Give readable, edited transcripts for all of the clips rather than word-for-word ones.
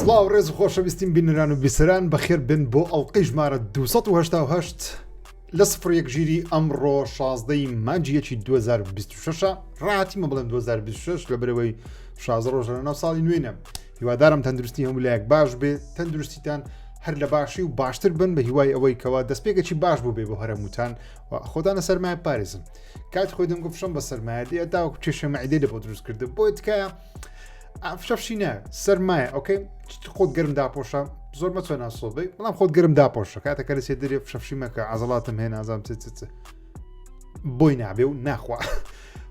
سڵاو ڕێز و خۆشەویستین بینەران و بیسەران بەخێر بن بۆ ئەڵلقەی ژمارە 288 لە سفرەیەک ژیری ئەمڕۆ 16 مانجیەکی 2026 ڕاتیمە بڵێم 2026 لەبەرەوەی 16 ڕۆژە لە ناو ساڵی نوێنە. هیوادارم تەندروستی هەموو لایەک باش بێ، تەندروستیتان هەر لە باشی و باشتر بن بە هیوای ئەوەی کەوا دەستپێکێکی باش بوو بێ بۆ هەرەموتان و خۆدانە سەرمایە پارێزم. کات خۆی دەم گفتشم بە سەرمایە دێ تاوەکو چێشە مەعیدەی لە بۆ دروست کرده بۆی تکایە فشەفشی نایە سەرمایە ئۆکەی خۆت گەرم داپۆشە زۆر مەچۆ ناسۆبەی بەڵام خۆت گەرم داپۆشە کاتەکە لەسێ دەرێ فشەفشی مەکە عەزەڵاتم هەیە نازانم چ بۆی نابێ و ناخوا.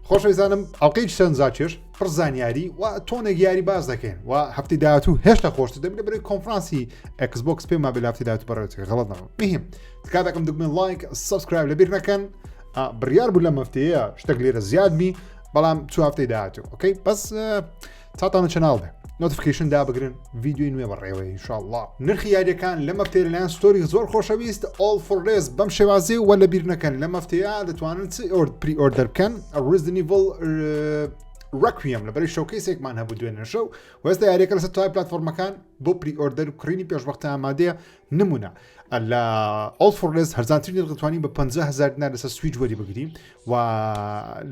خۆشەویستانم ئەڵلقەی چەند زاچێش پڕ زانیاری و تۆنێک یاری باز دەکەین و هەفتی داهاتوو هێشتا خۆشتر دەبێت لەبەرەوەی کۆنفرانسی ئێکسبۆکس پێم مابێ لە هەفتی داهاتوو بەڕێوەچێ غەڵەت نەبم. مهم تکاتەکەم دەگمێن لایک سەبسکرایب لەبیر نەکەن بڕیار بوو لە مەفتەیە شتێک لێرە زیادبی بەڵام چوو هەفتەی داهاتوو ئۆکەی بەس چاتانە چەناڵ بێ نۆتیفیکیشن دابگرن ڤیدیۆی نوێ بەڕێوەی ئینشاءالله. نرخی یاریەکان لە مەفتەیە لەلایەن ستۆری زۆر خۆشەویست all for less بەم شێوازێ و لەبیر نەکەن لە مەفتەیە دەتوانن پری ئۆردەر بکەن Resident Evil ڕەکویم لەبەرەوەی شەوکەیسێکمان هەبوو دوێنێ شەو و ئێستا یاریەکە لەسەر توای پلاتفۆرمەکان بۆ پری ئۆردەر و کڕینی پێشوەختە ئامادەیە. نمونە لە all for less هەرزانترین دەتوانین بە 50,000 دینار لەسەر سویچ وەری بگرین و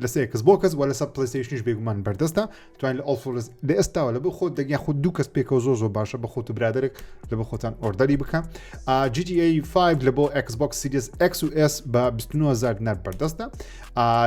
لەسەر ئێکسبۆکس و لەسەر پلەیستەیشنیش بێگومان بەردەستە توانین لە all for less لە ئێستاوە لە بۆ خۆت دەگیان خۆت دوو کەس پێکەوە زۆر باشە بە خۆت و برادێک لە بۆ خۆتان ئۆردەری بکەن. GTA 5 لە بۆ ئێکسبۆکس سیریز X و S بە 29,000 دینار بەردەستە،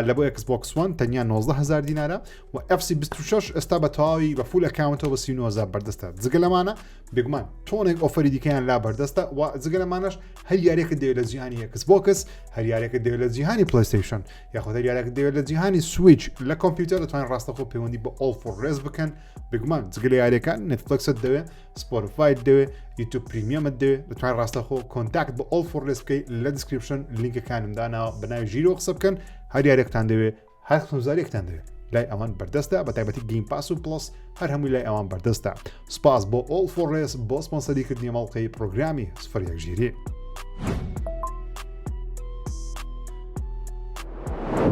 لە بۆ ئێکسبۆکس 1 تەنیا 19,000 دینارە و FC 26 ئێستا بە تەواوی بە فول ئەکاونتەوە بە 39,000 بەردەستە. جگە لەمانە بێگومان تۆنێک ئۆفەری دیکەیان لا بەردەستە و جگە لەمانەش هەر یاریەکە دەوێت لە جیهانی ئێکسبۆکس، هەر یاریەکە دەوێت لە جیهانی پلەیستەیشن یاخۆ هەر یاریەکە دەوێت لە جیهانی سویچ لە کۆمپیوتەر دەتوانین ڕاستەخۆ پەیوەندی بە all for less بکەن. بێگومان جگە لە یاریەکان نێتفلیکست دەوێت، سپۆتیفای دەوێت، یوتیوب پریمیەمت دەوێت، دەتوانین ڕاستەخۆ کۆنتاکت بە all for less بکەیت لە دیسکریپشن لینکەکانم داناوە بەناوی ژیرۆ قسە بکەن. هەر یاریەکتان دەوێت هەر خزمەتگوزارییەکتان دەوێت لای ئەوان بەردەستە بە تایبەتی گیم پاس و پلس هەر هەمووی لای ئەوان بەردەستە. سپاس بۆ all for less بۆ سپۆنسەریکردنی مەڵقەی پرۆگرامی سفرەیەک ژیری.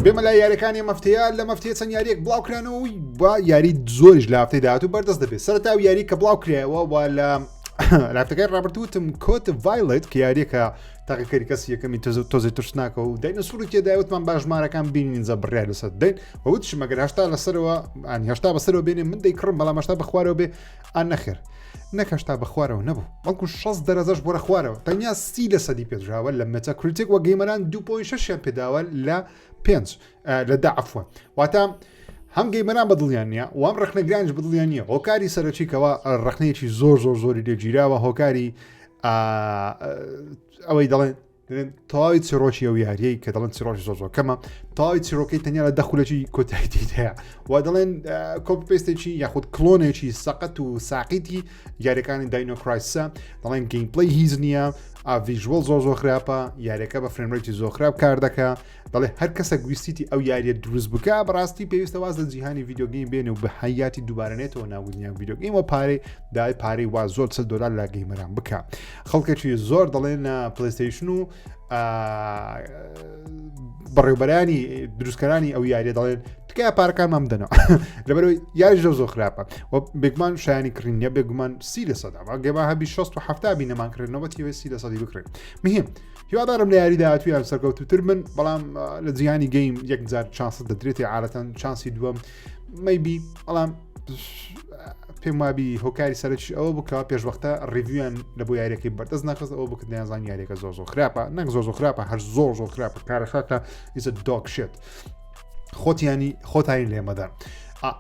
بێمە لای یاریەکانی مەفتەیە لە مەفتەیە چەند یاریەک بڵاوکرانەوەی با یاری زۆریش لە هەفتەی داهاتوو بەردەست دەبێت. سەرەتا یاری کە بڵاو کرایەوە و لە هەفتەکەی ڕابردووتم کۆت ڤایلەت کە یاریەکە تاقیکەری کەسی یەکەمی تۆزی ترسناکە و داینەسووری تێداوتمان با ژمارەکان بینین زە بڕیار لەسەر دەین وەوتش مەگەر هەشتا لەسەرەوە هەشتا بەسەرەوە بێنێ من دەیکڕم بەڵام هەشتا بە خوارەوە بێ نەخێر نەک هەشتا بە خوارەوە نەبوو بەڵکو 60 دەرەجەش بۆرە خوارەوە تەنیا 30% پێدراوە لە مێتاکریتیک و گەیمەران 2.6 پێداوە لە 5 لە 10 عەفوە واتە هەم گەیمەران بەدڵیان نییە و ئەم ڕخنەگرانش بەدڵیان نییە. هۆکاری سەرەکیکەوە ڕخنەیەکی زۆری لێگیراوە هۆکاری ئەوەی دەڵێن تاوای چیرۆکی ئەو یاریەی کە دەڵێن چیرۆکی زۆر کەمە تاوای چیرۆکەی تەنیا لە دەخولەکی کۆتاییت هەیە و دەڵێن کۆپیپێستێکی یاخود کلۆنێکی سەقەت و ساقیتی یاریەکانی داینۆکرایسە دەڵێن گەیمپڵەی هیچ نییە ڤیژوەڵ زۆر خراپە یاریەکە بە فرێمڕێتی زۆر خراپ کار دەکە. دەڵێ هەر کەسە گویستیتی ئەو یاریە دروست بکە بەڕاستی پێویستە واز لە جیهانی ڤیدیۆگەیم بێنێ و بە حیاتی دووبارەنێتەوە ناودنیان ڤیدیۆگەیم و دای پارەی وا زۆر $100 لە گەیمەران بکە. خەڵکێکی زۆر دەڵێن پلەیستەیشن و بەڕێوبەرانی دروستکەرانی ئەو یاریە دەڵێن تکایە پارەکانمان بدەنەوە لەبەرەوەی یاریش زۆر خراپە و بێگومان شایانی کڕینیە بێگومان 30% گەما هەبی 60 بینەمان کردنەوە تیوێ 30% بکرێن. مهم هیوادارم لە یاری داهاتوویان سەرکەوتووتر من بەڵام لە جیهانی گەیم یەکجار چانسە دەدرێتی عادەتەن چانسی دووەم مەیبی بەڵام پێم وابی هۆکاری سەرەکی ئەوە بکەوە پێشوەختە ڕیڤیویان لە بۆ یاریەکەی بەردەست ناخست ئەوە بکە دەیانزان یاریەکە زۆر خراپە نەک زۆر خراپە هەر زۆر خراپە کارەخاتە ئیزە دۆک شێت خۆتانی لێمەدە.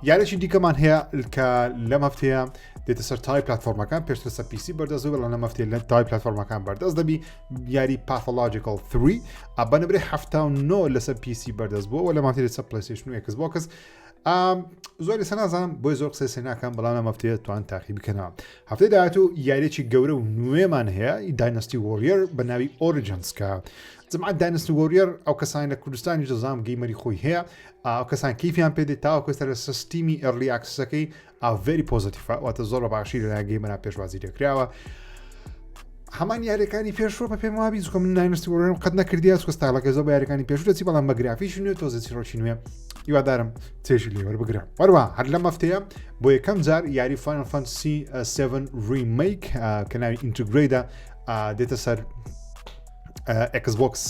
یاریەکی دیکەمان هەیە کە لەم هەفتەیە دێتە سەر تای پلاتفۆرمەکان پێشتر سەر PC بەردەست بە لەم هەفتەیە لە تای پلاتفۆرمەکان بەردەست دەبی یاری پاثۆلۆجیکال 3 بەنەبرێ 79 لەسەر PC بەردەست بووە و لە مافتەیە لەسەر پلەیستەیشن و ئێکسبۆکس زۆری سەنازانم بۆی زۆر قسەی سێناکەم بەڵام لەم هەفتەیە توان تاقی بکەنەوە. هەفتەی داهاتوو یاریەکی گەورە و نوێمان هەیە داینەستی وۆریەر بە ناوی ئۆریجنز کە جەمعەت داینەستی وۆریەر ئەو کەسانی لە کوردستانی دەزانم گەیمەری خۆی هەیە ئەو کەسان کیفیان پێدێت تاوەکو لە سیستیمی ئەرلی ئاکسەکەی very پۆزیتیڤە واتە زۆر باشی لە گەیمەرە پێشوازی دەکراوە. هەمان یاریەکانی پێشوە بە پێم وابی زوکە من داینەستی وۆریەر قەت نەکردیە چکە ستایڵەکە زۆر بە یاریەکانی پێشوو دەچی بەڵام بە گرافیش نوێ تۆزە چیرۆکی نوێ هیوادارم تێژی لێوەربگرە وەروە هەر لەم هەفتەیە بۆ یەکەم جار یاری فاینەل فانتەسی 7 ریمیک کە ناوی ئینتگرێدا دێتە سەر ئێکسبۆکس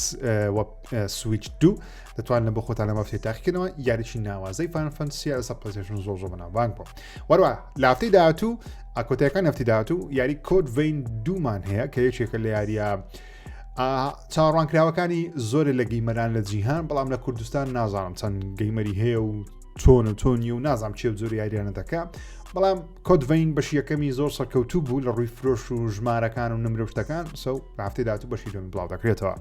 سویچ 2 دەتوانن بۆ خۆتان لەم هەفتەیە تاقیکردنەوە یاریی ناوازەی فاینەل فانتەسی لەسەر پلەیستەیشن زۆر بەناوبانگ بووە وەروە لە هەفتەی داهاتوو کۆتاییەکانی هەفتەی داهاتوو یاری کۆد ڤین 2مان هەیە کە یەکێکە لە یاریە چاوەڕوانکراوەکانی زۆرە لە گەیمەران لە جیهان بەڵام لە کوردستان نازانم چەند گەیمەری هەیە و تۆنی و نازانم چێ زۆر یاریانە دەکات بەڵام کۆد ڤین بەشی یەکەمی زۆر سەرکەوتوو بوو لە ڕووی فرۆش و ژمارەکان و نمرەشتەکان سەو لە هەفتەی داهاتوو بەشی دومی بڵاو دەکرێتەوە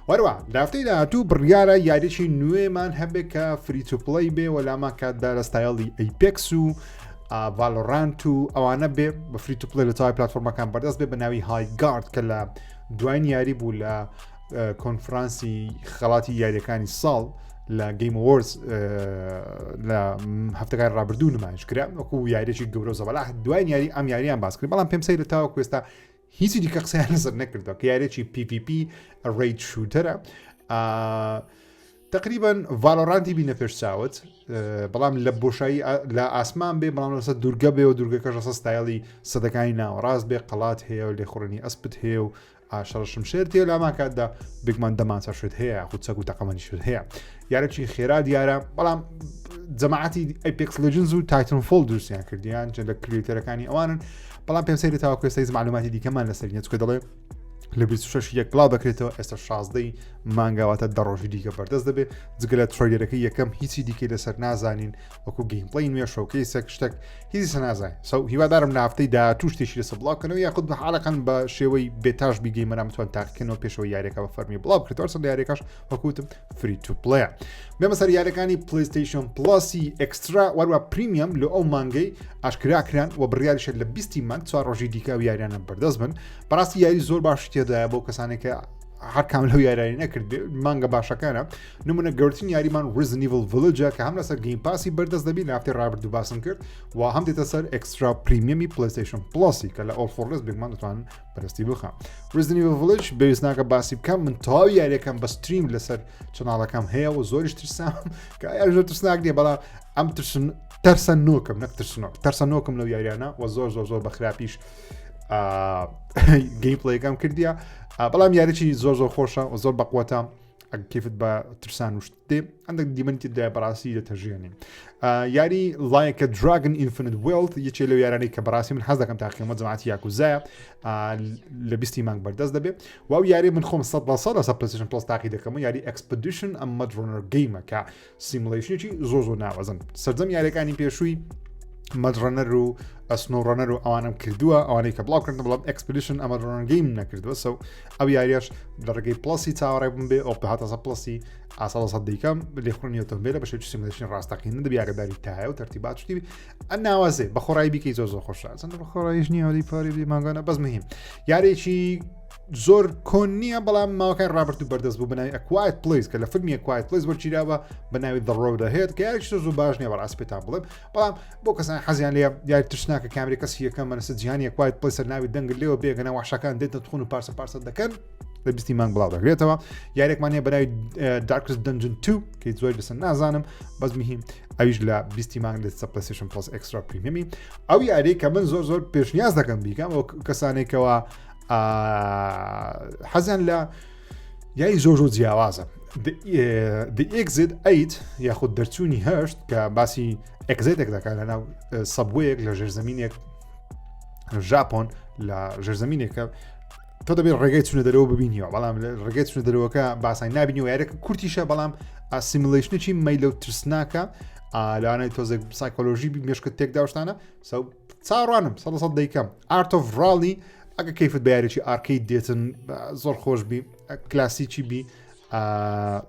وەروە لە هەفتەی داهاتوو بڕیارە یاریی نوێمان هەبێت کە فری تو پڵەی بێ و لاما کاتدا لە ستایڵی ئەیپێکس و ڤالۆرانت و ئەوانە بێ بە فری تو پڵەی لە تاوای پلاتفۆرمەکان بەردەست بێ بە ناوی هایگارد کە لە دوای یاری بوو لە کۆنفرانسی خەڵاتی یاریەکانی ساڵ لە گەیم وۆرز لە هەفتەکان ڕابردوو نمایش کرا وەکو یاریێکی گەورە زەبەلا دوای یاری ئەم یاریان باس کرد بەڵام پێم سەیرە تاوەکو ئێستا هیچی دیکە قسەیان لەسەر نەکردەوە کە یاریێکی PVP ڕێید شوتەرە تقریبا ڤالۆرانتی بینە پێش چاوت بەڵام لە بۆشایی لە ئاسمان بێ بەڵام لەسەر دوورگە بێ و دوورگەکەش لەسەر ستایڵی سەدەکانی ناوەڕاست بێ قەڵات هەیە و لێخوڕنی ئەسپت هەیە و شەڕشم شێر تێ لاما کاتدا بێگمان دەمانچە شت هەیە خوچەک و تەقەمەنی شت هەیە یارێکی خێرا دیارە بەڵام جەماعەتی ئەیپێکس لێجنز و تایتن فۆڵ دروستیان کردیان چ لە کریێتەرەکانی ئەوانن بەڵام پێم سەیرە تاوەکو ئێستا هیچ معلوماتی دیکەمان لەسەر چکە دەڵێ لە 26 یەک بڵاو دەکرێتەوە ئێستا 16 مانگاواتە دەڕۆژی دیکە بەردەست دەبێت جگە لە تڕۆیدەرەکەی یەکەم هیچی دیکەی لەسەر نازانین وەکو گەیمپڵەی نوێ شەوکەیسێک شتێک هیچی سەنازانین سەو هیوادارم لە هەفتەی داهاتوو شتێکی لەسەر بڵاوکەنەوە یاخود بە حاڵەکەن بە شێوەی بێتاش بیگەیمەران بتوان تاقیکردنەوە پێشەوە یاریەکە بە فەرمی بڵاو بکرێتەوە سەر یاریەکەش وەکوتم فری تو پڵەیە بێمە سەر یاریەکانی پلەیستەیشن پڵاسی ئەکسترا وەروە پریمیەم لە ئەو مانگەی ئاشکراکران و بڕیاریشە لە 20 مانگ 4 ڕۆژی دیکە و یاریانە بەردەست بن بەڕاستی یاری زۆر باش تێدایە بۆ کەسانێک هەر کام لەو یارانی نەکرد مانگە باشەکانە نمونە گەورەترین یاریمان ریزنیڤل ڤیلەجە کە هەم لەسەر گەیم پاسی بەردەست دەبی لە هەفتەی ڕابردوو باسم کرد و هەم دێتە سەر ئەکسترا پریمیەمی پلەیستەیشن پڵاسی کە لە ئۆل فۆڕس بێگمان دەتوانن بەرەستی بخەم ریزنیڤل ڤیلەج بەویست ناکە باسی بکەم من تەواوی یاریەکەم بە ستریم لەسەر چەناڵەکەم هەیە و زۆریش ترسام کە یاری زۆر ترسناک نییە بەڵام ئەم تەرسە نۆکم نەک تەرسە نۆکم لەو یاریانە و زۆر بە خراپیش گەیمپڵەیەکەم کردیە بەڵام یاریی زۆر خۆشە و زۆر بەقوەتە کیفت بە ترسان وشت دێ ئەندێک دیمەنی دا بەڕاستی دەتەژێنین یاری لایەکە دراگن ئینفینیت وێڵد یەکێ لەو یارانەی کە بەڕاستی من حەز دەکەم تاقیەمە جەماعەتی یاکوزایە لە 20 مانگ بەردەست دەبێت و یاری من خۆم 100% لەسەر پلەیستەیشن پڵەس تاقی دەکەم یاری ئەکسپدیشن ئەم مەدڕۆنەر گەیمە کە سیمولیشنێکی زۆر ناوەزن سەرجەم یاریەکانی پێشووی مەدڕەنەر و ئەسنۆڕەنەر و ئەوانم کردووە ئەوانەی کە بڵاوکردن بەڵام ئەکسپدیشن ئەمە ڕۆنگەیم نەکردووە سەو ئەو یاریش لە ڕێگەی پڵسی چاوەڕێ بم بێ ئەو هاتەسە پڵسی ئاسا دیکەم لێخوڕنی ئۆتۆمبیلە بە شێوەی سیمولیشن ڕاستەقینە دەبی ئاگاداری تایە و تەرتیبات شتی ئە ناوازێ بە خۆڕایی بیکەی زۆر خۆشە چەندە بە خۆڕاییش نییە هەڵی پاری بی ماگانە بەس مهم یارێکی زۆر کۆن نییە بەڵام ماوەکان ڕابردوو بەردەست بوو بناوی ئەکوایت پلیس کە لە فیلمی ئەکوایت پلیس وەرچیراوە بەناوی دە ڕۆدە هێت کە یاریی زۆر باش نییە بەڕاست پێتان بڵێم بەڵام بۆ کەسان حەزیان لێ یاری ترسناکە کامری کەسی یەکەم مەنەسە جیهانی ئەکوایت پلیس ناوی دەنگل لێوە بێگەنە وحشەکان دێتە تخون و پارسە دەکەن لە 20 مانگ بڵاو دەکرێتەوە یارێکمان هەیە بەناوی دارکست دەنجن 2 کە زۆر لەسەر نازانم بەس مهم ئەویش لە 20 مانگ لە پلەیستەیشن پڵس ئەکسترا پریمیەمی ئەو یاری کە من زۆر پێشنیاز دەکەم بیکەم ئەو کەسانێکەوە حەزیان لە یاری زۆر جیاوازە The Exit 8 یاخود دەرچوونی هەشت کە باسی ئەکزێتێک دەکات لە ناو سەبوەیەک لە ژێرزەمینێک ژاپۆن لە ژێرزەمینێکە تۆ دەبێت ڕێگەی چونە دەرەوە ببینیەوە بەڵام ڕێگەی چونە دەرەوەکە باسای نبینیەوە یارێکە کورتیشە بەڵام سیمولیشنێکی مەیلە و ترسناکە لەوانەیە تۆزێک سایکۆلۆژی مێشکت تێکداوشتانە سەو چاڕوانم 100% دەیکەم ئارت ئۆف ڕاڵی ئەگە کەیفت بە یاریی ئارکەی دێتن زۆر خۆش بی کلاسیکی بی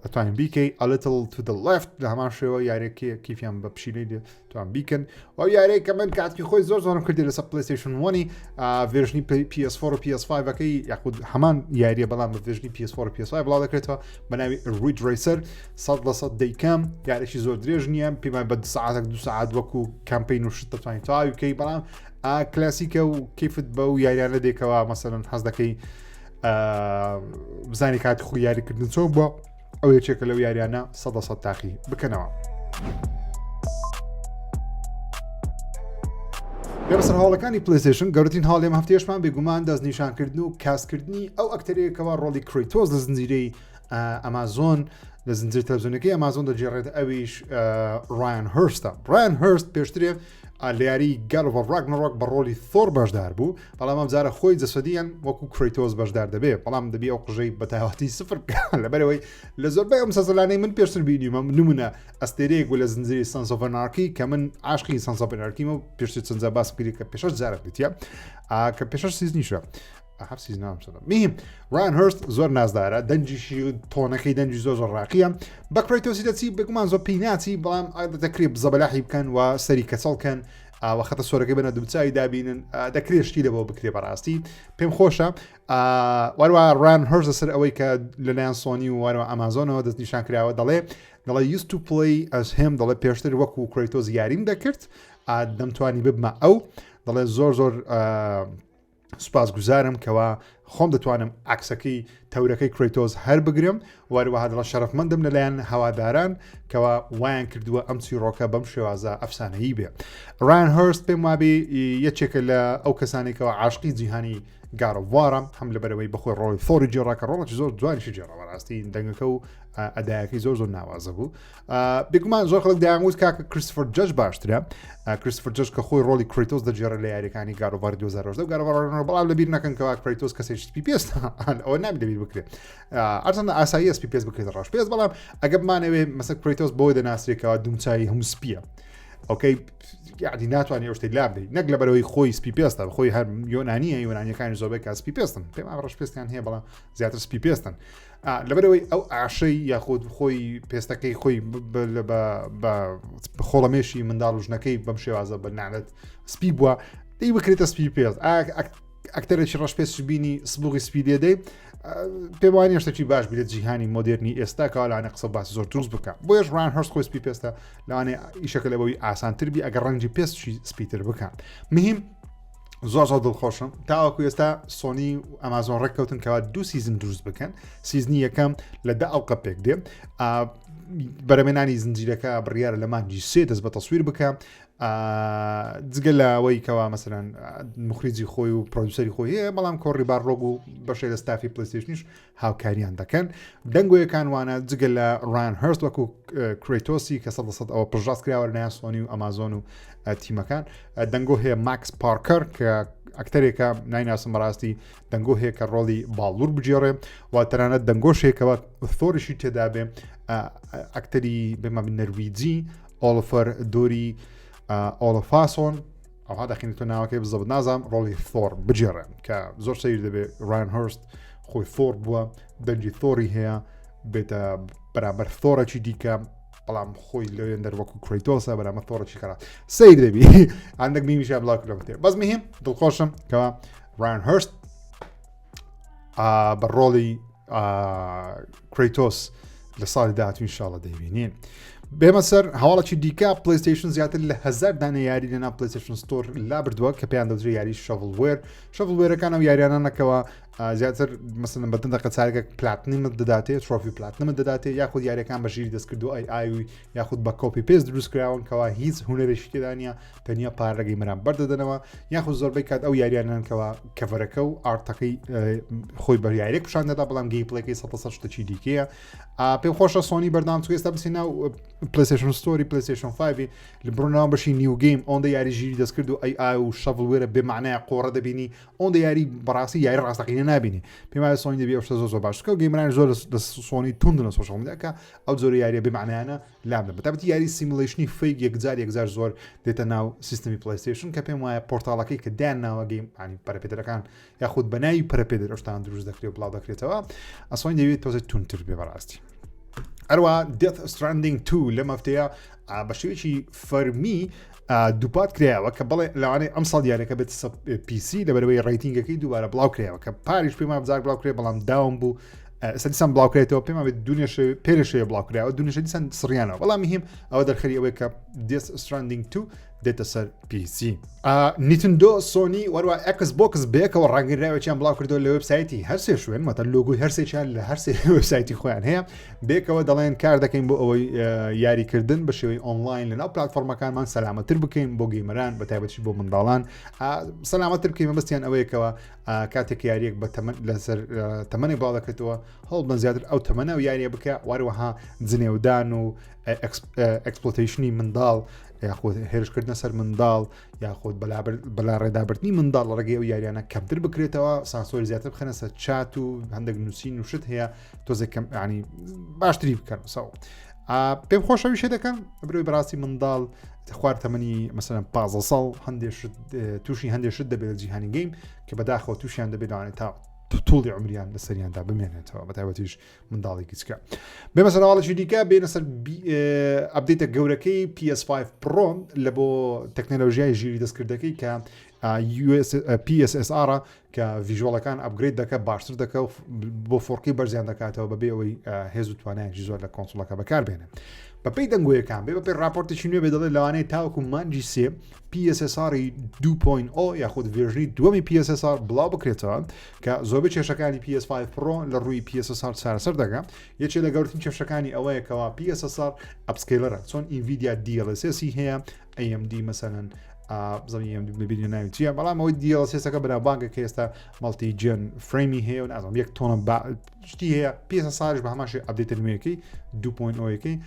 ئەتوانین بیکەی A Little to the Left لە هەمان شێوە یارێکی کیفیان بە پشیلەی توان بیکەن و یارەیە کە من کاتکی خۆی زۆرم کردی لەسەر پلەیستەیشن 1 ڤێژنی PS4 و PS5ەکەی یاخود هەمان یاریە بەڵام بە ڤێژنی PS4 و PS5 بڵاو دەکرێتەوە بەناوی ریج ڕیسەر 100% دەیکەم یارێکی زۆر درێژ نییە پێمان بە 2 ساعت وەکو کامپین و شت دەتوانین تاویکەی بەڵام کلاسیکە و کیفت بە و یاریانە دێکەوە مەسەلەن حەز دەکەی بزانی کاتی خۆی یاریکردن چۆن بووە ئەو یەکێکە لەو یاریانە 100% تاقی بکەنەوە بێبەسەر هاوڵەکانی پلەیستەیشن گەورەترین هاڵ ئێمە هەفتەیەشمان بێگومان دەستنیشانکردن و کاسکردنی ئەو ئەکتەرەیەکەوە ڕۆڵی کرەیتۆس لە زنجیرەی ئەمازۆن لە زنجیرە تەلەڤیزیۆنەکەی ئەمازۆن دەجێڕێت ئەویش ڕایان هەرستە. ڕایان هەرست پێشترێ لە یاری گال ئۆف ڕاگنەڕۆک بە ڕۆڵی ثۆر بەشدار بوو، بەڵام ئەم جارە خۆی جەسەدیان وەکو کرەیتۆس بەشدار دەبێت، بەڵام دەبێ ئەو قژەی بە تایبەتی سفر بکات لەبەرەوەی لە زۆربەی ئەم مسلسلانەی من پێشتر بینیومە نمونە ئەستێرەیەک بوو لە زنجیرەی سانس ئۆف ئەنارکی کە من عاشقی سانس ئۆف ئەنارکیمە و پێشتر چەند جار باس کردی کە پێشەش جارێک دیتە کە پێشەش سیزنیشە حەفسیز نامشەدە میهم ڕایان هەرست زۆر نازدارە دەنجیشی تۆنەکەی دەنجی زۆر ڕاقیە بە کرەیتۆسی دەچی بێگومان زۆر پێی ناچی بەڵام دەکرێت بزەبەلاحی بکەن و سەری کەچەڵکەن و خەتە سۆرەکەی بەنە دووچایی دابینن دەکرێت شتی لەبەوە بکرێ بەڕاستی پێم خۆشە وەروە ڕایان هەرست لەسەر ئەوەی کە لەلایەن سۆنی و وەروە ئەمازۆنەوە دەستنیشان کراوە دەڵێ used to play as him دەڵێ پێشتر وەکو کرەیتۆس یاریم دەکرد دەمتوانی ببمە ئەو دەڵێ زۆر سوپاسگوزارم کەوا خۆم دەتوانم عکسەکەی تەورەکەی کرەیتۆس هەر بگرم وەروەها دڵە شەرەفمەندم لەلایەن هەواداران کەوا وایان کردووە ئەم چیرۆکە بەم شێوازە ئەفسانەیی بێ. ڕایان هەرست پێم وابێ یەکێکە لە ئەو کەسانێکەوە عاشقی جیهانی گارۆڤارە هەم لەبەرەوەی بەخۆی ڕۆڵی ثۆری جێڕاکە ڕۆڵێکی زۆر جوانیشی جێڕا بەڕاستی دەنگەکە و ئەدایەکەی زۆر ناوازە بوو. بێگومان زۆر خەڵک دەیانگوت کاکە کریستۆفەر جەج باشترە کریستۆفەر جەج کە خۆی ڕۆڵی کرەیتۆس دەجێڕێت لە یاریەکانی گارۆڤار 2010 و گارۆڤار بەڵام لەبیر نەکەن کەوا کرەیتۆس کەسێکی سپی پێستە ئەوە نابێت لەبیر بکرێت ئەرچەندە ئاسایی سپی پێست بکرێت ڕاش پێست بەڵام ئەگە بمانەوێ مەسەل کرەیتۆس بۆی دەناسرێتەوە دوومچایی هەموو سپیە ئۆکەی یادی ناتوانانی ئەو شتەی لاب بدەیت نەک لەبەرەوەی خۆی سپی پێستە خۆی هەر یۆنانیە یۆنانیەکانی زۆربەی کە سپی پێستن پێم ڕەش پێستیان هەیە بەڵام زیاتر سپی پێستن لەبەرەوەی ئەو ئاشەی یاخود خۆی پێستەکەی خۆی بە خۆڵەمێشی منداڵ و ژنەکەی بەم شێوازە بە نانەت سپی بووە دەی بکرێتە سپی پێست ئەکتەرێکی ڕەش پێست بینی سبوغی سپی دێدەی پێم وانە شتێکی باش بێت جیهانی مۆدرنی ئێستا کە لەوانێ قسە باسی زۆر دروست بکە بۆیەش ڕایان هەرست خۆی سپی پێستە لەوانێ ئیشەکە لەبەوەی ئاسانتر بی ئەگەر ڕەنگی پێستی سپیتر بکەن مهم زۆر دڵخۆشم تاوەکو ئێستا سۆنی و ئەمازۆن ڕێککەوتن کەوا 2 سیزن دروست بکەن سیزنی یەکەم لە 10 ئەڵقە پێک دێ بەرەمێنانی زنجیرەکە بڕیارە لە مانجی 3 دەست بە تەسویر بکە جگە لەوەی کەوا مەسەرەن مخریجی خۆی و پرۆدوسەری خۆی هەیە بەڵام کۆڕی باڕۆگ و بەشێ لە ستافی پلەیستەیشنیش هاوکاریان دەکەن دەنگۆیەکان وانە جگە لە ڕایان هەرست وەکو کرەیتۆسی کە 100% ئەوە پژاست کراوە لەلایەن سۆنی و ئەمازۆن و تیمەکان دەنگۆ هەیە ماکس پارکەر کە ئەکتەرێکە نایناسم بەڕاستی دەنگۆ هەیە کە ڕۆڵی باڵور بجێڕێ و تەنانەت دەنگۆشێکەوە ثۆریشی تێدا بێ ئەکتەری بێمە نەرویجی ئۆلفەر دۆری ئۆلفاسۆن ئەوها دەخینێتۆ ناوەکەی بزەبت نازام ڕۆڵی ثۆر بجێڕێن کە زۆر سەیر دەبێت ڕایان هەرست خۆی ثۆر بووە دەنجی ثۆری هەیە بێتە بەرامبەر ثۆرەکی دیکە بەڵام خۆی لەوێن دەروەکو کرەیتۆسە بەرامە ثۆرەکی کەرات سەیر دەبی هەندێک میمیشیان بڵاو کردەوە بەس مهم دڵخۆشم کەوا ڕایان هەرست بە ڕۆڵی کرەیتۆس لە ساڵی داهاتوو ئینشاڵڵا دەیبینین بێمە سەر هەواڵێکی دیکە پلەیستەیشن زیاتر لە 1000 دانە یاری لەناو پلەیستەیشن ستۆر لا بردووە کە پێیان دەوترێت یاری شەڤڵوێرەکان ئەو یاریانانەکەوە زیاتر مەسەڵەن بە دەنگە قەچارێک پلاتنیمت دەداتێت ترۆفی پلاتنیمت دەداتێت یاخود یاریەکان بە ژیری دەستکردو ئای یاخود بە کۆپی پێست دروست کراون کەوا هیچ هونەرێکی تێدانە تەنیا پارەگەی مەران بەردەدەنەوە یاخود زۆربەی کات ئەو یاریانانکەوە کەڤەرەکە و ئارتەکەی خۆی بە یاریێک پیشان دەدا بەڵام گەیمپڵێکەکەی 100% شتێکی دیکەیە پێم خۆشە سۆنی بەردام چوو ئێستا بچینە پلەیستەیشن ستۆری پلەیستەیشن 5 لە بڕۆناوە بەشی نیو گەیم ئەوەندە یاری ژیری دەستکرد و ئای و شەڤڵوێرە بێمانەیە قۆڕە دەبینی ئەوەندە یاری بەڕاستی یاری ڕاستەقینە نابینی پێم وایە سۆنی دەبێ ئەو شتە زۆر باشکە و گەیمران زۆر لە سۆنی توندن لە سۆشەڵ میدیاکە ئەو زۆر یاریە بێمانەیانە لام دەبێت تابەتی یاری سیمولیشنی فەیک یەکجار زۆر دێتە ناو سیستەمی پلەیستەیشن کە پێم وایە پۆرتاڵەکەی کە دایان ناوە گەیم ئانی پەرەپێدەرەکان یاخود بەناوی پەرەپێدەر ئەوشتان دروست دەکرێت و بڵاو دەکرێتەوە ئەسۆنی دەوێت تۆزە تونتر بێ بەڕاستی ئەروە دێت ستراندینگ 2 لەم هەفتەیە بە شێوەیەکی فەرمی دووپات کرایەوە کە بڵێ لەوانەیە ئەم ساڵ دیارەکە بێت PC لەبەرەوەی ڕیتینگەکەی دووبارە بڵاو کرایەوە کە پاریش پێمان بزار بڵاو کرێ بەڵام داوم بوو سەدیسان بڵاوکرێتەوە پێم بێت پێرشەیە بڵاوکرایەوە دونیشە دیسان سڕیانەوە بەڵام مهم ئەوە دەرخەری ئەوەی کە دێت ستراندینگ 2 دێتە سەر PC. نیتندۆ سۆنی وەروە ئێکسبۆکس بێکەوە ڕاگەیراوێکیان بڵاو کردو لە وێبسایتی هەرسێ شوێن مەتە لۆگۆی هەرسێکیان لە هەرسێ وێبسایتی خۆیان هەیە بێکەوە دەڵێن کار دەکەین بۆ ئەوەی یاریکردن بە شێوەی ئۆنڵاین لەناو پلاتفۆرمەکانمان سەلامەتر بکەین بۆ گەیمەران بە تایبەتی بۆ منداڵان سەلامەتر بکەین مەبەستیان ئەوەیەکەوە کاتێک یاریەک بە لەسەر تەمەنی بڵاو دەکرێتەوە هەڵبن زیاتر ئەو تەمەنە و یاریە بکە وەروەها جنێودان و ئەکسپلۆتیشنی منداڵ یاخۆت هێرشکردنە سەر منداڵ یاخۆت بەلا ڕێدابرتنی منداڵ لە ڕێگەی ئەو یاریانە کەمتر بکرێتەوە سانسۆری زیاتر بخەنە سەر چات و هەندێک نووسین وشت هەیە تۆزێک ینی باشتری بکەن ساو پێم خۆشەوی شێ دەکەم بروی بەڕاستی منداڵ خوارد تەمەنی مەسەلەن 15 ساڵ تووشی هەندێک شت دەبێت لە جیهانی گەیم کە بەداخەوە تووشیان دەبێت لەوانێت تا توڵی عمریان لە سەریاندا بمێنێتەوە بە تایبەتیش منداڵێکی چکە بێمە سەرواڵەشی دیکە بێنە سەر ئەپدەیتە گەورەکەی PS5 Pro لە بۆ تەکنەلۆژیای ژیری دەستکردەکەی کە PSSR کە ڤیژوەڵەکان ئەپگرێت دەکە باشتر دەکە و بۆ فۆرکی بەرزیان دەکاتەوە بەبێ ئەوەی هێز و توانایەکی زۆر لە کۆنسۆڵەکە بەکاربێنێ بەپەی دەنگۆیەکان بێ بەپێی راپۆرتێکی نوێ بێ دەڵێت لەوانەیە تاوەکو مانجی سێ PSSR 2.0 یاخود ڤێژنی دووەمی PSSR بڵاو بکرێتەوە کە زۆربەی کێشەکانی PS5 Pro لە ڕووی PSSR چارەسەر دەکات یەکێک لە گەورەترین کێشەکانی ئەوەیەکەوە PSSR ئەپسکەیلەرە چۆن NVIDIA DLSS هەیە AMD مەسەلەن زەمی ببینی ناوی چیە بەڵام ئەوەی DLSS-ەکە بەناوبانگە کە ئێستا مەڵتی جن فەرمی هەیە و نازانم یەک تۆنە شتی هەیە PSSR بە هەماشی ئەپدەیتە نوێیەکەی 2.0ەکەی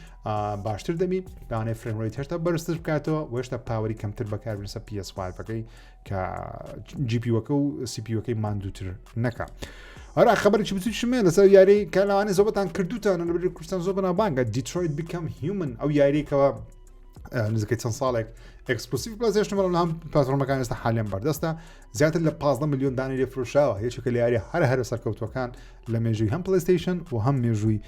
باشتر دەبی لەوانەیە فریم ڕێیت هێشتا بەرزتر بکاتەوە و هێشتا پاوەری کەمتر بەکاربێنە سەر PS5ەکەی کە GPU-ەکە و CPU-ەکەی ماندووتر نەکا. هەرا خبرێکی بچمێ لەسەر یاری کە لەوانەیە زۆبەتان کردوتان لەبەر کوردستان زۆر بەناوبانگە دیترویت بیکەم هیومن ئەو یاریەکەوە نزیکەی چەند ساڵێک ئەکسکلوسیڤ پلەیستەیشن بەڵام لە هەم پلاتفۆرمەکان ئێستا حالیان بەردەستە زیاتر لە 15 ملیۆن دانەی لێفرۆشاوە هیچێکە لە یاری هەرە سەرکەوتوەکان لە مێژووی هەم پلەیستەیشن و هەم مێژووی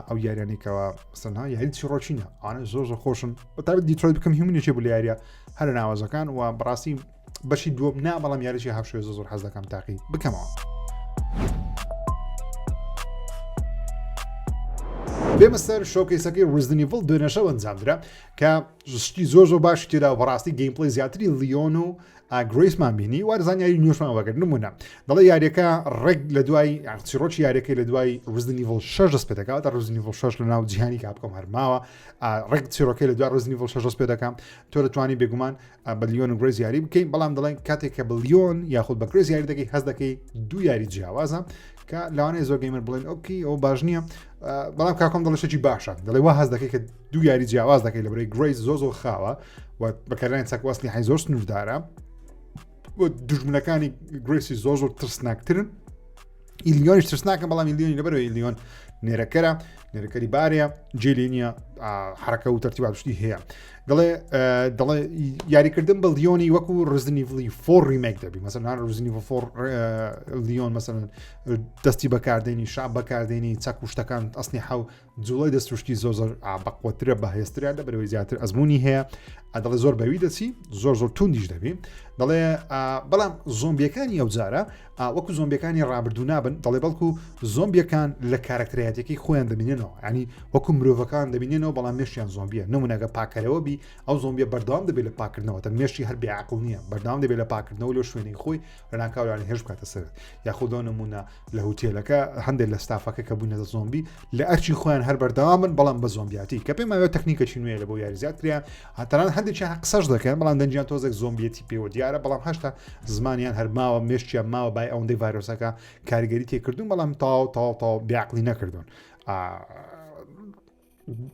ئەو یاریانێکەوە سەنها یاری چی ڕۆچینە ئانە زۆر خۆشن بەتابەت دیترویت بیکەم هیومنێکی بوو لە یاریە هەرە ناوازەکان و بەڕاستی بەشی دووەم نا بەڵام یاریی هەفشوێ زۆر حەز دەکەم تاقی بکەمەوە. بێمە سەر شۆکەیسەکەی ڕزدنی ڤڵ دوێنەشەوە ئەنجامدرا کە شتی زۆر باشی تێدا و بەڕاستی گەیمپڵی زیاتری لیۆن و گرێسمان بینی وارە زانیاری نوێشمان وەگەر نمونە دەڵێ یاریەکە ڕێک لە دوای چیرۆکی یاریەکەی لە دوای ڕزدنی ڤڵ 6 دەست پێ دەکات تا ڕزدنی ڤڵ 6 لە ناو جیهانی کاپکۆم هەرماوە ڕێک چیرۆکەی لە دوای ڕزدنی ڤڵ 6 دەست پێ دەکەم تۆ دەتوانی بێگومان بە لیۆن و گرێز یاری بکەین بەڵام دەڵێن کاتێک کە بە لیۆن یاخود بە گرێز یاری دەکەی هەست دەکەی دوو یاری جیاوازە کە لەوانەیە زۆر گەیمەر بڵێن ئۆکی ئەو باش نییە بەڵام کاکۆم دەڵێشێکی باشە دەڵێ وا هەست دەکەی کە دوو یاری جیاواز دەکەی لە بەرەی گرێز زۆر خاوە و بەکارێنانی چەکوەستی حی زۆر سنووردارە دژمنەکانی گرێسی زۆر ترسناکترن ئیلیۆنیش ترسناکەم بەڵام ئیلیۆنی لەبەرەوەی ئیلیۆن نێرەکەرە نێرەکەری بارەیە جێلێنیە حرەکە و تەرتیبات شتی هەیە دەڵێ یاریکردن بە لیۆنی وەکو ڕزنی ڤڵی 4 ریمێک دەبی مەسەلەن ڕزنی ڤڵ 4 لیۆن مەسەلەن دەستی بەکاردێنی شاب بەکاردێنی چەک و شتەکان ئەسنی حەو جوڵای دەستوشتی زۆر بەقوەترە بەهێزترە لەبەرەوەی زیاتر ئەزمموی هەیە دەڵێ زۆر بەوی دەچی زۆر توندیش دەبی دەڵێ بەڵام زۆمبیەکانی ئەو جارە وەکو زۆمبیەکانی ڕابردوو نابن دەڵێ بەڵکو زۆمبیەکان لە کارکتریاتێکی خۆیان دەبینێنەوە ینی وەکو مرۆڤەکان دەبینێنەوە بەڵام مێشتیان زۆمبیە نمونەگە پاکەرەوە بی ئەو زۆمبیە بەردەوام دەبێت لە پاکردنەوە تا مێشتی هەر بێعقڵ نییە بەردەوام دەبێت لە پاکردنەوە لە شوێنەی خۆی ڕناکاویان هێش بکاتە سەر یاخودۆ نمونە لە هوتێلەکە هەندێک لە ستافەکە کە بوونە زۆمبی لە ئەرچی خۆیان هەر بەردەوامن بەڵام بە زۆمبیاتی کە پێم ئەوێت تەکنیکەکی نوێ لە بۆ یاریزیاتریا هەتەنان هەندێکیان قسەش دەکەن بەڵام دەنجیان تۆزێک زۆمبیەتی پێوە دیارە بەڵام هەشتا زمانیان هەرماوە مێشتیان ماوە بای ئەوەندەی ڤایرۆسەکە کاریگەری تێکردون بەڵام تاو بیعقلی نەکردوون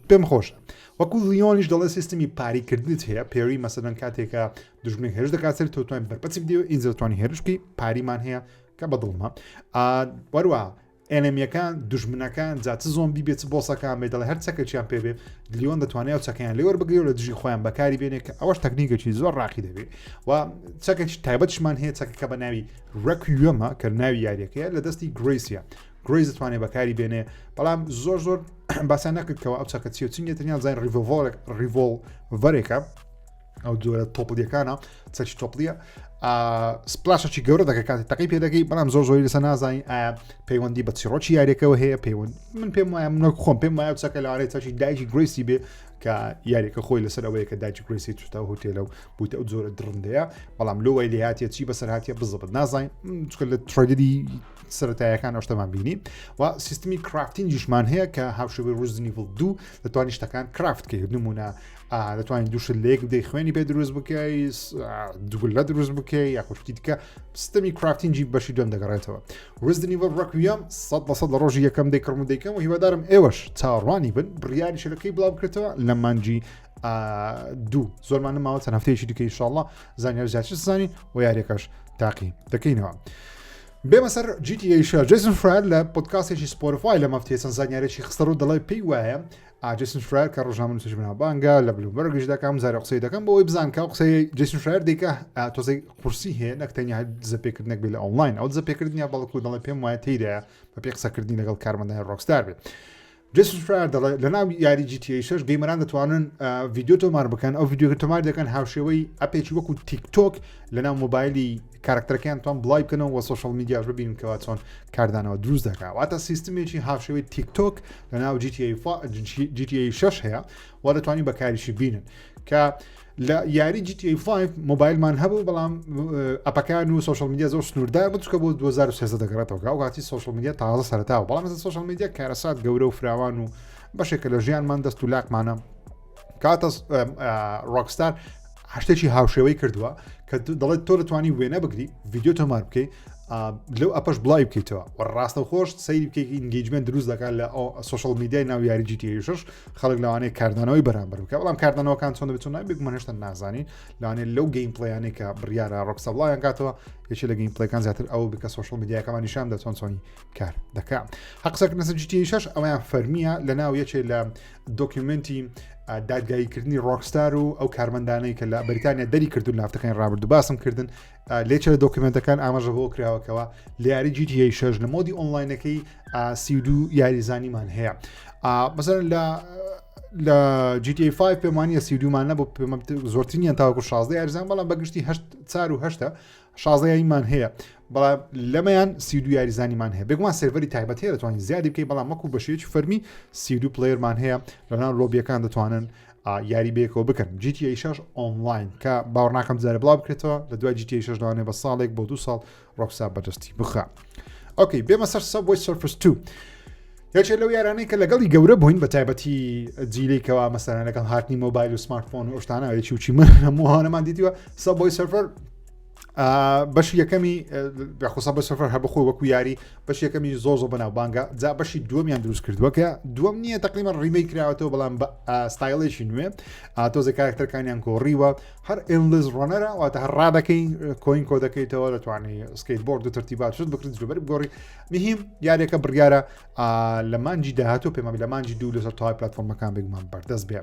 پێم خۆشە وەکو لیۆنیش دەڵێ سیستمی پاریکردنت هەیە پێری مەسەلەن کاتێکە دژمنێک هێرش دەکات سەر تۆتوانین بەرپەچی بدەوە ئینجا دەتوانانی هێرشکی پاریمان هەیە کە بەدڵمە وەروە ئێنەمیەکان دژمنەکان جات زۆمبی بێت بۆسەکان بێ دەڵێ هەر چەکەچیان پێ بێ لیۆن دەتوانێت چەکەیان لێوە بگرێ و لە دژی خۆیان بەکاری بێنێ کە ئەوەش تەکنیکێکی زۆر ڕاقی دەبێت و چەکێکی تایبەتشمان هەیە چەکەکە بە ناوی ڕەکوێمە کە ناوی یاریەکەیە لە دەستی گرێسیە گرێز دەتوانێت بەکاری بێنێ بەڵام زۆر باسییان نەکردکەوە ئەو چەکە چی و چنگێتنیان زای ریڤۆڵڤەرێکە ئەو جۆرە تۆپلیەکانە چەکی تۆپلیە سپلاشێکی گەورە دەکات کاتی تەقی پێ دەکەی بەڵام زۆری لەسەر نازانین ئایا پەیوەندی بە چیرۆکی یاریەکەەوە هەیە من پێم وایە منە خۆم پێم وایە چەکە لەوارەی چەکی دایکی گرێسی بێ کە یاریەکە خۆی لەسەر ئەوەیە کە داچی کرێسی توتا هۆتێلە و بوویتە ئەو زۆرە درندەیە بەڵام لەوەی لێ هاتیە چی بەسەر هاتیە بزبط نازانین چکە لە تڕێدی سەرەتاییەکان ئەوشتەمان بینی و سیستمی کرافتینگیشمان هەیە کە هاوشێوەی ڕوزنیڤڵ 2 دەتوانانی شتەکان کرافتکەی نمونە دەتوانین دووشت لێک بدەی خوێنی پێ دروست بکەی دوگولە دروست بکەی یاخۆشتی دیکە سیستەمی کرافتینگی بەشی دوم دەگەڕێتەوە ڕوزنیڤڵ ڕەکویەم 100% لە ڕۆژی یەکەم دەیکڕم و دەیکەم و هیوادارم ئێوەش چاڕوانی بن بڕیاری شەکەی بڵاو بکرێتەوە لە مانجی دوو زۆرمان نماوە چەند هەفتەیەکی دیکە ئینشاءڵڵا زانیاری زیاتر زانین و یاریەکەش تاقی دەکەینەوە. بێمە سەر GTA 6 جیسن فرایر لە پۆدکاستێکی سپۆتیفای لە مەفتەیە چەند زانیارێکی خستەر و دەڵێ پێی وایە جیسن فرایر کە ڕۆژنامە نووسش بنابانگە لە بلومبەرگش دەکەم زارە قسەی دەکەم بۆ ئەوی بزان کە قسەی جیسن فرایر دیکە تۆزەی قورسی هەیە نەکتەنیا زەپێکردنێک بێ لە ئۆنڵاین ئەو زەپێکردنیا بەڵکو دەڵێ پێم وایە تێیدایە بە پێ قسەکردنی لەگەڵ کارمەندای ڕۆکستار بێت. جیسن فرایر دەڵێ لە ناو یاری GTA 6 گەیمەران دەتوانن ڤیدیۆ تۆمار بکەن ئەو ڤیدیۆکە تۆمار دەکەن هاوشێوەی ئەپێکی وەکو تیکتۆک لە ناو مۆبایلی کارکتەرەکەیان توان بڵای بکەنەوە و سۆشەڵ میدیاش ببینن کەوا چۆن کاردانەوە دروست دەکات واتە سیستمێکی هاوشێوەی تیکتۆک لە ناو GTA 6 هەیە و دەتوانین بەکاریشی بینن کە لە یاری GTA 5 مۆبایلمان هەبوو بەڵام ئەپەکان و سۆشەڵ میدیا زۆر سنووردار بوو چکە بۆ 2013 دەگەڕێتەوە ئەو کاتی سۆشەڵ میدیا تازە سەرەتاوە بەڵام ئێستا سۆشەڵ میدیا کارەسات گەورە و فراوان و بەشێکە لە ژیانمان دەست و لاقمانە کاتە ڕۆکستار هەشتێکی هاوشێوەی کردووە کە دەڵێت تۆ دەتوانی وێنە بگری ڤیدیۆ تۆمار بکەی لەو ئەپەش بڵای بکەیتەوە و ڕاستە خۆش سەیری بکەیت ئینگیجمنت دروست دەکات لە سۆشەڵ میدیای ناو یاری GTA 6 خەڵک لەوانەیە کاردانەوەی بەرامبەر بکە بەڵام کاردانەوەکان چۆن دەبێت چۆن نابێت هێشتا نازانین لەوانەیە لەو گەیم پلەیانەی کە بڕیارە ڕۆکستار بڵایان کاتەوە یەکێ لە گەیم پلەیەکان زیاتر ئەو بکە سۆشەڵ میدیاکەمان نیشان دە چۆن چۆنی کار دەکات حەقسەکردن لەسەر GTA 6 ئەویان فەرمیە لە ناو یەکێ لە دۆکیومنتی دادگاییکردنی ڕۆکستار و ئەو کارمەندانەی کە لە بەریتانیا دەری کردوون لە هەفتەکانی ڕابردوو باسم کردن لێچە لە دۆکیومنتەکان ئاماژە بۆ کراوەکەوە لە یاری GTA 6 لە مۆدی ئۆنڵاینەکەی 32 یاریزانیمان هەیە مەسەرەن لە GTA 5 پێمانیە 32مان نەبوو زۆرترینیان تاوەکو 16 یاریزان بەڵام بەگشتی 8 16یان هەیە بەڵام لەمەیان 32 یاریزانیمان هەیە بێگومان سێڤەری تایبەت هەیە دەتوانین زیادی بکەی بەڵام وەکو بەشێکی فەرمی 32 پلەیەرمان هەیە لەناو ڕۆبیەکان دەتوانن یاری بەیەکەوە بکەن GTA 6 ئۆنڵاین کە باوەڕ ناکەم جارێ بڵاو بکرێتەوە لە دوای GTA 6 لەوانەیە بە ساڵێک بۆ 2 ساڵ ڕۆکستار بەدەستی بخە. ئۆکەی بێمە سەر Subway Surfers 2 یاکێک لەو یارانەی کە لەگەڵی گەورە بووین بە تایبەتی جیلێکەوە مەسەران لەگەڵ هاتنی مۆبایل و سمارتفۆن و شتانە یەکی وچی من هەمووهانەمان دیتیوە Subway Surfer بەشی یەکەمی بەخۆسا بە سەفەر هەر بەخۆی وەکو یاری بەش یەکەمی زۆر بەناو بانگە جا بەشی دووەمیان دروست کردووە کە دووەم نییە تقریبا ڕیمەی کراوەتەوە بەڵام بە ستایلێکی نوێ تۆزە کارکتەرەکانیان کۆڕیوە هەر ئێلز ڕۆنەرە واتە هەر ڕادەکەی کۆین کۆ دەکەیتەوە دەتوانێت سکەیت بۆرد و تەرتیبات شت بکرێت جلوبەر بگۆڕی مهم یاریەکە بڕیارە لە مانجی داهاتوو پێمان لە مانجی دوو لەسەر تەواوی پلەتفۆرمەکان بێگومان بەردەست بێ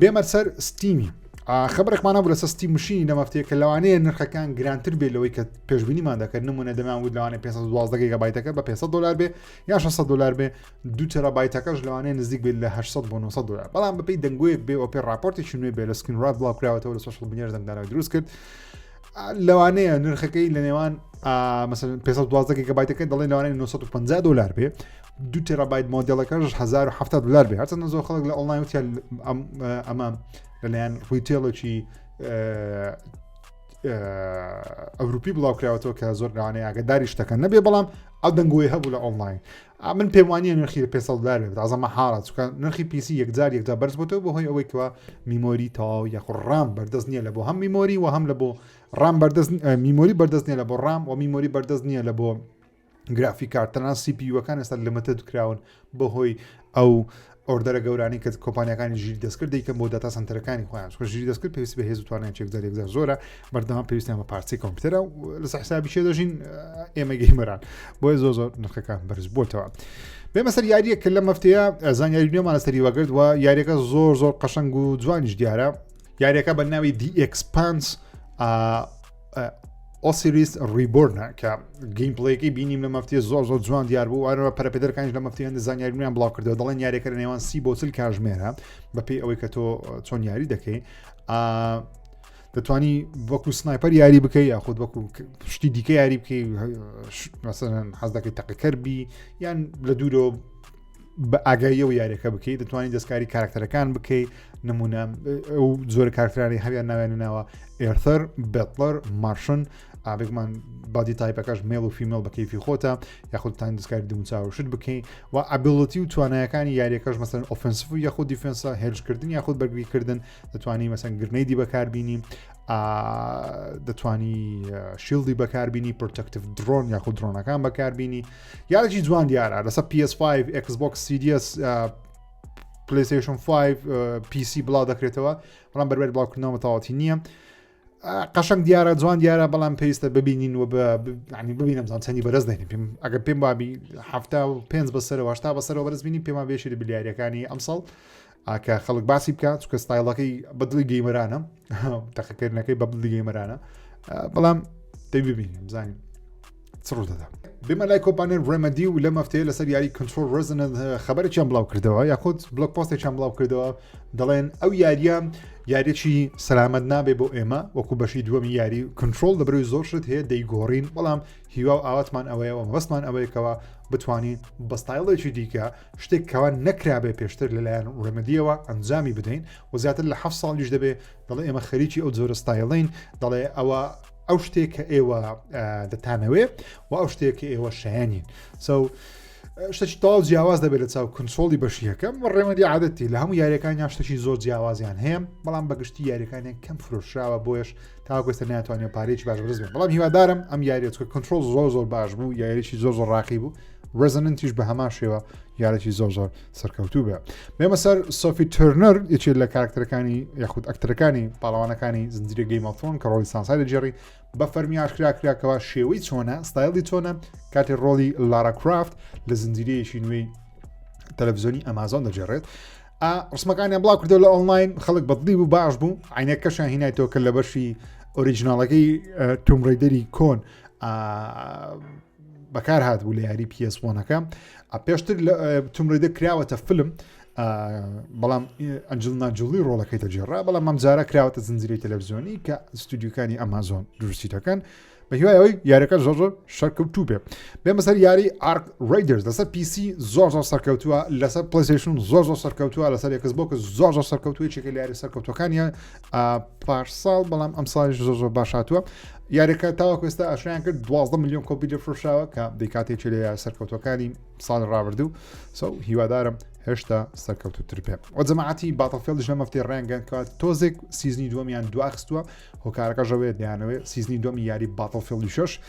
بێمە سەر ستیمی خبرێکمانە بوو لەسەر ستیم مشینی لەمەفتەیە کە لەوانەیە نرخەکان گرانتر بێ لەوەی کە پێشبینیمان دەکرد نمونە دەمان وت لەوانەیە 512 گیگابایتەکە بە $500 بێ یا $600 بێ 2 تێرابایتەکەش لەوانەیە نزیک بێت لە $800 بۆ $900 بەڵام بەپێی دەنگۆیەک بێ ئۆپێ راپۆرتێکی نوێ بێ لە سکرین ڕاد بڵاو کراوەتەوە لە سۆشەڵ میدیا دەنگدانەوەی دروست کرد لەوانەیە نرخەکەی لە نێوان مثلا 512 گیگابایتەکە دەڵێن لەوانەیە $950 بێ 2 تێرابایت مۆدێڵەکەش $1070 بێ هەرچەندە زۆر خەڵک لە ئۆنڵاین وتیان ئەمە لەلایەن ڕیتێڵێکی ئەوروپی بڵاو کراوەتەوە کە زۆر لەوانەیە ئاگاداری شتەکە نەبێ بەڵام ئەو دەنگۆی هەبوو لە ئۆنڵاین من پێم وانیە نرخی $500 بێت ئازەمە حاڵات چونکە نرخی PC یەکجار بەرز بۆتەوە بەهۆی ئەوەی کەوە میمۆری تەواو یاخۆ ڕام بەردەست نییە لە بۆ هەم میمۆری و هەم لە بۆ ڕام میمۆری بەردەست نییە لە بۆ ڕام و میمۆری بەردەست نییە لە بۆ گرافیک کارت تەنها CPU-ەکان ئێستا لەمەتە کراون بەهۆی ئەو ئۆردەرە گەورانی کە کۆمپانیەکانی ژیری دەستکرد دەیکەن بۆ داتا سنتەرەکانی خۆیان چونکە ژیری دەستکرد پێویستی بە هێز و توانایان چێکزار زۆرە بەردەوام پێویستیان بە پارچەی کۆمپیوتەرە و لەسەر حسابی شێ دەژین ئێمە گەیمەران بۆیە زۆر نرخەکان بەرز بۆتەوە بێمە سەر یاریە کە لەم هەفتەیە زانیاری نوێمان لەسەری وەگرت و یاریەکە زۆر قەشەنگ و جوانیش دیارە یاریەکە بە ناوی دی ئێکسپانس ئۆسیریس ریبۆرنە کە گەیم پڵەیەکەی بینیم لە مەفتەیە زۆر جوان دیار بوو وانەوە پەرەپێدەرەکانیش لە مەفتەیە هەندێک زانیاری نوێیان بڵاو کردەوە دەڵێن یاریەکە لە نێوان 30 بۆ 40 کاتژمێرە بەپێی ئەوەی کە تۆ چۆن یاری دەکەی دەتوانی وەکو سنایپەر یاری بکەی یاخود وەکو شتی دیکە یاری بکەی مەسەلەن حەز دەکەی تەقیکەر بی یان لە دوورەوە بە ئاگاییەوە یاریەکە بکەیت دەتوانانی دەستکاری کاراکتەرەکان بکەیت نمونە ئەو زۆر کارکترانی هەویان ناوێنناوە ئێرتەر بێتڵەر مارشن ئابێکمان بادی تایپەکەش مێڵ و فیمێڵ بە کەیفی خۆتە یاخودتان دەستکاری دموچاوشت بکەین و ئابیڵەتی و توانایەکانی یاریەکەش مەسەن ئۆفنسیڤ و یاخود دیفێنسە هێرشکردن یاخود بەرگریکردن دەتوانی مەسەن گرنەیدی بەکاربینی دەتوانی شیلدی بەکاربینی پرۆتەکتیڤ درۆن یاخود درۆنەکان بەکاربینی یاریی جوان دیارە لەسەر PS5 ئێکسبۆکس سیریەس پلەیستەیشن 5 PC بڵاو دەکرێتەوە بەڵام بەربەر بڵاوکردنەوە تەواوەتی نییە قەشنگ دیارە جوان دیارە بەڵام پێویستە ببینین و ببینم چەندی بەرز دێنین ئەگەر پێم وابی 5 بەسەرەوە 8 بەسەرەوە بەرز بینی پێما بێشی لە بلیاریەکانی ئەمساڵ کە خەڵک باسی بکات چکە ستایلەکەی بەدڵی گەیمەرانە تەقەکردنەکەی بە بڵی گەیمەرانە بەڵام دەی ببینیم بزانین چڕ دەدا بێمە لای کۆمپانیای ڕێمەدی و لەم هەفتەیە لەسەر یاری کنترۆل ڕزنت خەبەرێکیان بڵاو کردەوە یاخود بلۆگ پۆستێکیان بڵاو کردەوە دەڵێن ئەو یاریە یاریێکی سەلامەت نابێ بۆ ئێمە وەکو بەشی دووەمی یاری کنترۆل دەبروی زۆر شت هەیە دەیگۆڕین بەڵام هیوا و ئاواتمان ئەوەیەوە مەبەستمان ئەوەیەکەوە بتوانین بە ستایلێکی دیکە شتێک کەوا نەکرابێ پێشتر لەلایەن ڕێمەدیەوە ئەنجامی بدەین و زیاتر لە 7 ساڵیش دەبێ دەڵێ ئێمە خەریکی ئەو جۆرە ستایلین دەڵێ ئەوە ئەو شتێک کە ئێوە دەتانەوێ و ئەو شتێک کە ئێوە شایانین شتێکی تاو جیاواز دەبێت لە چاو کنترۆلی بەشیەکەم و ڕێمەدی عادەتی لە هەموو یاریەکانیان شتێکی زۆر جیاوازیان هەیە بەڵام بەگشتی یاریەکانیان کەم فرۆشراوە بۆیش تاوەکوێستە ناتوانێت پارێکی باش بەرز بێت بەڵام هیوادارم ئەم یاریێت کە کنترۆل زۆر باش بوو یاریێکی زۆر ڕاقی بوو ڕزننتیش بە هەمان شێوە یارێکی زۆر سەرکەوتوو بێ بێمە سەر سۆفی ترنەر یەکێک لە کاراکتەرەکانی یاخود ئەکتەرەکانی پاڵەوانەکانی زنجیرە گەیم ئۆف ترۆن کە ڕۆڵی سانسای دەجێڕی بە فەرمی ئاشکراکراکەوە شێوەی چۆنە ستایلی چۆنە کاتی ڕۆڵی لارا کرافت لە زنجیرەیەکی نوێی تەلەڤیزیۆنی ئەمازۆن دەجێڕێت ڕسمەکانیان بڵاو کردەوە لە ئۆنڵاین خەڵک بەدڵی بوو باش بوو عینەکەشیان هینایەوە کە لە بەشی ئۆریجیناڵەکەی تومڕێدەری کۆن بەکار هات بوو لە یاری PS1ەکە پێشتر تومڕێدە کراوەتە فیلم بەڵام ئەنجلنا جوڵی ڕۆڵەکەی دەجێڕا بەڵام ئەمجارە کراوەتە زنجیرەی تەلەڤیزیۆنی کە ستودیوکانی ئەمازۆن دروستی دەکەن بە هیوایەوەی یاریەکە زۆر شەرکەوتوو بێ بێمە سەر یاری ئارک ڕیدرز لەسەر PC زۆر سەرکەوتووە لەسەر پلەیستەیشن زۆر سەرکەوتووە لەسەر ئێکسبۆکس زۆر سەرکەوتووە یەکێکە لە یاری سەرکەوتوەکانیە پارساڵ بەڵام ئەم ساڵیش زۆر باش هاتووە یاریەکە تاوەکوێستا ئاشیان کرد 12 میلیۆن کۆپی لەفرۆشاوە کە دەیکاتێکی لە یاری سەرکەوتوەکانی ساڵی ڕابردوو هیوادارم هێشتا سەرکەوتوتر پێ و جەماعەتی باتڵفێڵدش لەم هەفتەی ڕێنگەن کە تۆزێک سیزنی دووەمیان دواخستووە هۆکارەکەژەوێت دەیانەوێت سیزنی دووەمی یاری باتڵفێڵدی 6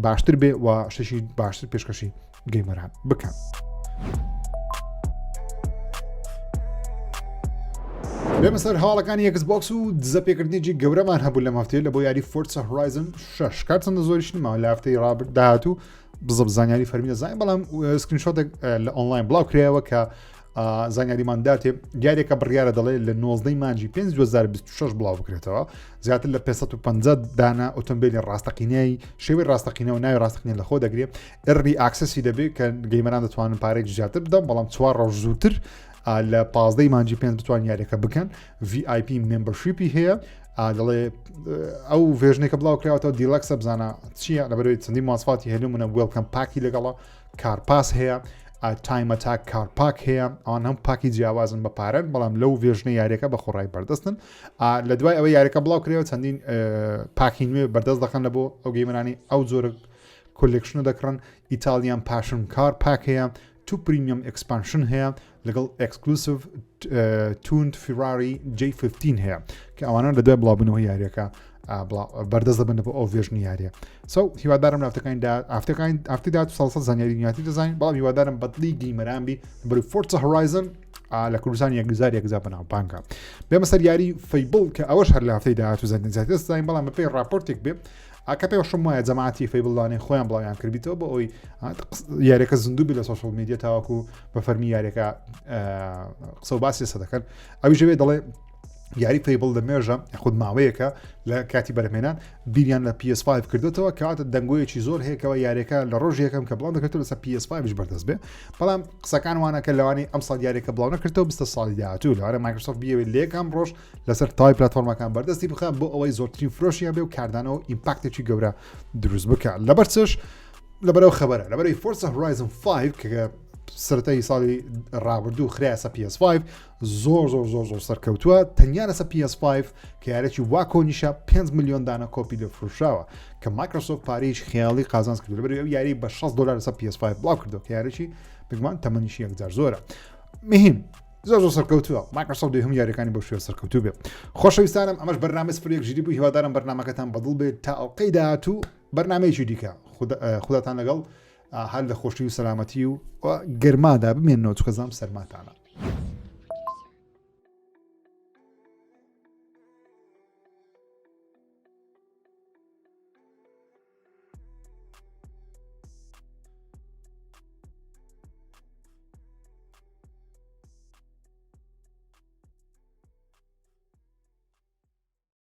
باشتر بێ و شتێکی باشتر پێشکەشی گەیمەران بکەن. بێمە سەر هاوڵەکانی ئێکسبۆکس و دزەپێکردنێکی گەورەمان هەبوو لەم هەفتەیە لە بۆ یاری فۆرسا هۆرایزن 6 کار چەندە زۆریش نماوە لە هەفتەی ڕابرداهاتوو بزەب زانیاری فەرمی دەزانین بەڵام سکرینشۆتێک لە ئۆنڵاین بڵاو کرایەوە کە زانیاریمانداتێ دیارێکە بڕیارە دەڵێ لە 19 مانجی 5 2026 بڵاو بکرێتەوە زیاتر لە 550 دانا ئۆتۆمبیلی ڕاستەقینەی شێوەی ڕاستەقینەوە ناوی ڕاستەقینە لە خۆ دەگرێت ئەرلی ئاکسسی دەبێت کە گەیمەران دەتوانن پارێک زیاتر بدەن بەڵام 4 ڕۆژ زووتر لە 15 مانجی 5 بتوان یاریەکە بکەن VIP ممبەرشیپی هەیە دەڵێ ئەو ڤێژنێکە بڵاو کراوەوە دیلەکسە بزانە چییە لەبەرەوەی چەندی ماسفاتی هێنمونە وێلکەم پاکی لەگەڵە کارپاس هەیە تایمەتاک کارپاک هەیە ئەوان هەم پاکی جیاوازن بە پارەن بەڵام لەو ڤێژنە یاریەکە بە خۆڕای بەردەستن لە دوای ئەوەی یاریەکە بڵاو کرێەوە چەندین پاکی نوێ بەردەست دەخەن لە بۆ ئەو گەیمەرانی ئەو جۆرە کۆلێکشنە دەکڕن ئیتالیان پاشن کار پاک هەیە تو پریمیەم ئەکسپانشن هەیە لەگەڵ ئەکسکلوسیڤ توند فیراری J15 هەیە کە ئەوانە لە دوای بڵاوبوونەوە یاریەکە بەردەست دەبن بۆ ئەو ڤێژنی یاریە هیوادارم لە هەفتەکاندا ساڵسە زانیاری نیاتی دەزانین بەڵام هیوادارم بەدڵی گەیمەران بی بەروی فۆرسا هۆرایزن لە کوردستان یەکگوزاریەکە بەناو بانکە بێمە سەر یاری فەیبڵ کە ئەوەش هەر لە هەفتەی داهاتوو زانیاری دەزانین بەڵام بەپێی راپۆرتێک بێ کە پێ شم وایە جەماعەتی فەیبڵدانێ خۆیان بڵاویان کردیتەوە بۆ ئەوی یاریەکە زیندوو لە سۆشڵ میدیا تاواکو بە فەرمی یاریەکە قسە و باسی سەدەکەن ئەوی ژەوێ دەڵێ یاری فەیبڵ لە مێژە خود ماوەیەکە لە کاتی بەرهمێنان بیریان لە PS5 کردوتەوە کەواتە دەنگۆیەکی زۆر هەیەکەوە یاریەکە لە ڕۆژ یەکەم کە بڵاو دەکرێتەوە لەسەر PS5ش بەردەست بێ بەڵام قسەکان وانە کە لەوانی ئەم ساڵ یاریەکە بڵاو نەکردەوە 20 ساڵی داهاتوو لەوانە مایکرۆسۆفت بیەوێت لێکام ڕۆژ لەسەر تای پلەتفۆرمەکان بەردەستی بخات بۆ ئەوەی زۆرترین فرۆشیان بێ و کاردانەوە ئیمپاکتێکی گەورە دروست بکات لەبەرچش لەبەرەوە خەبەرە لەبەرەوەی فۆرسا هۆرایزن 5 کە سەرەتای ساڵی ڕابردوو خراە PS5 زۆر سەرکەوتووە تەنیا لەسەر PS5 کە یارێکی وا کۆنیشە 5 ملیۆن دانە کۆپی دەفروشاوە کە مایکرۆسۆفت پارەیەکی خیاڵی قازانج کردو لەبەر ئەو یاری بە $6 لەسەر PS5 بڵاو کردو کە یارێکی بگومان تەمەنیشی 1000 زۆرە مهم زۆر سەرکەوتووە مایکرۆسۆفت دوێهم یاریەکانی بۆ شوێر سەرکەوتوو بێ خۆشەویستانم ئەمەش بەرنامە سفر یەکژیری بوو هیوادارم بەرنامەکەتان بەدڵ بێت تا ئەڵقەی داهاتوو بەرنامەیەکی دیکە خوداتان لەگەڵ هەر لە خۆشی و سەلامەتی و گەرمادا بمێنەوە چکەزانم سەرماتانە